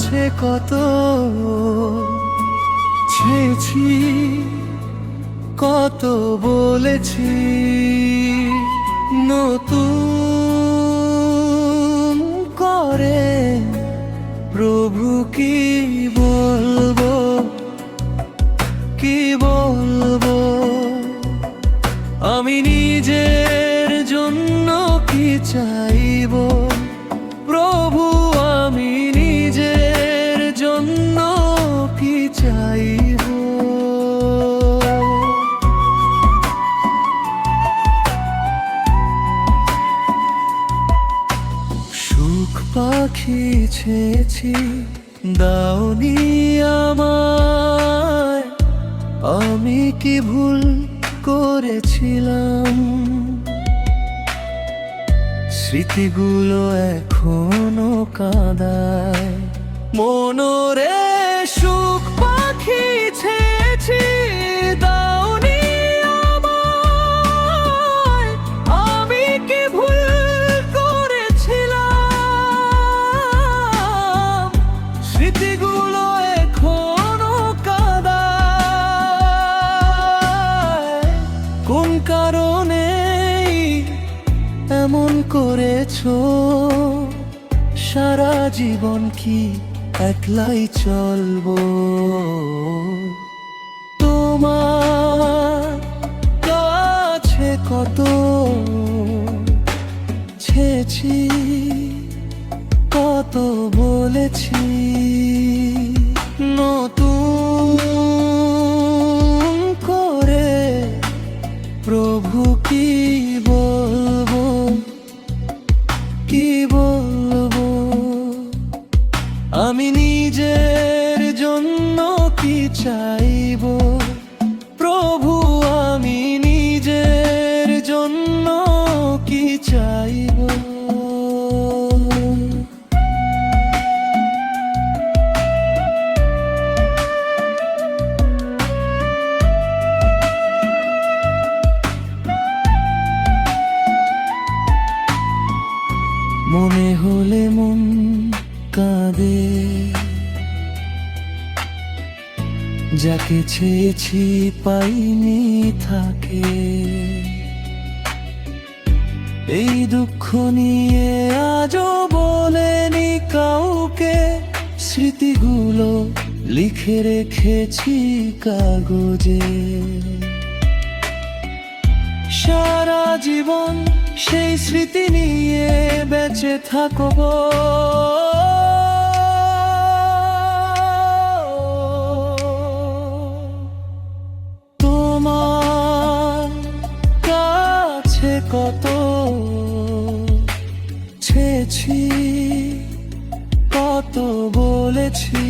কাছে কত ছেছি, কত বলেছি, নতুন করে প্রভু কি বলবো, কি বলবো। আমি নিজের জন্য কি চাইবো প্রভু, আমি নিজের জন্য কি চাইবো। সুখ পাখি ছেছি দাওনি আমায়, আমি কি ভুল করেছিলাম। স্মৃতিগুলো এখনো কাঁদায় মনরে, সুখ পাখি ছেছি দাওনি আমায়, আমি কি ভুল করেছিলাম। স্মৃতিগুলো এখনো কাঁদায়, কোন কারণে এমন করেছো। সারা জীবন কি একলাই চলবো, তোমার কাছে কত ছেছি, কত বলেছি, নতুন করে প্রভু কি বলবো, কি বলবো। আমি নিজের জন্য কি চাইবো প্রভু, আমি নিজের জন্য কি চাইবো। মনে হলে মন কাঁদে, যাকে চেয়েছি পাইনি থাকে। এই দুঃখ নিয়ে আজও বলেনি কাউকে, স্মৃতিগুলো লিখে রেখেছি কাগজে। সারা জীবন সেই স্মৃতি নিয়ে বেঁচে থাকবো, তোমার কাছে কত ছেছি, কত বলেছি,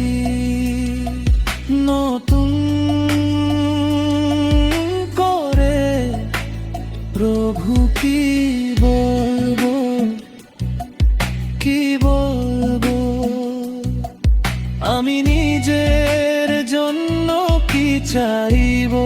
নতুন করে প্রভু কি বলবো, কি বলবো। আমি নিজের জন্য কি চাইবো।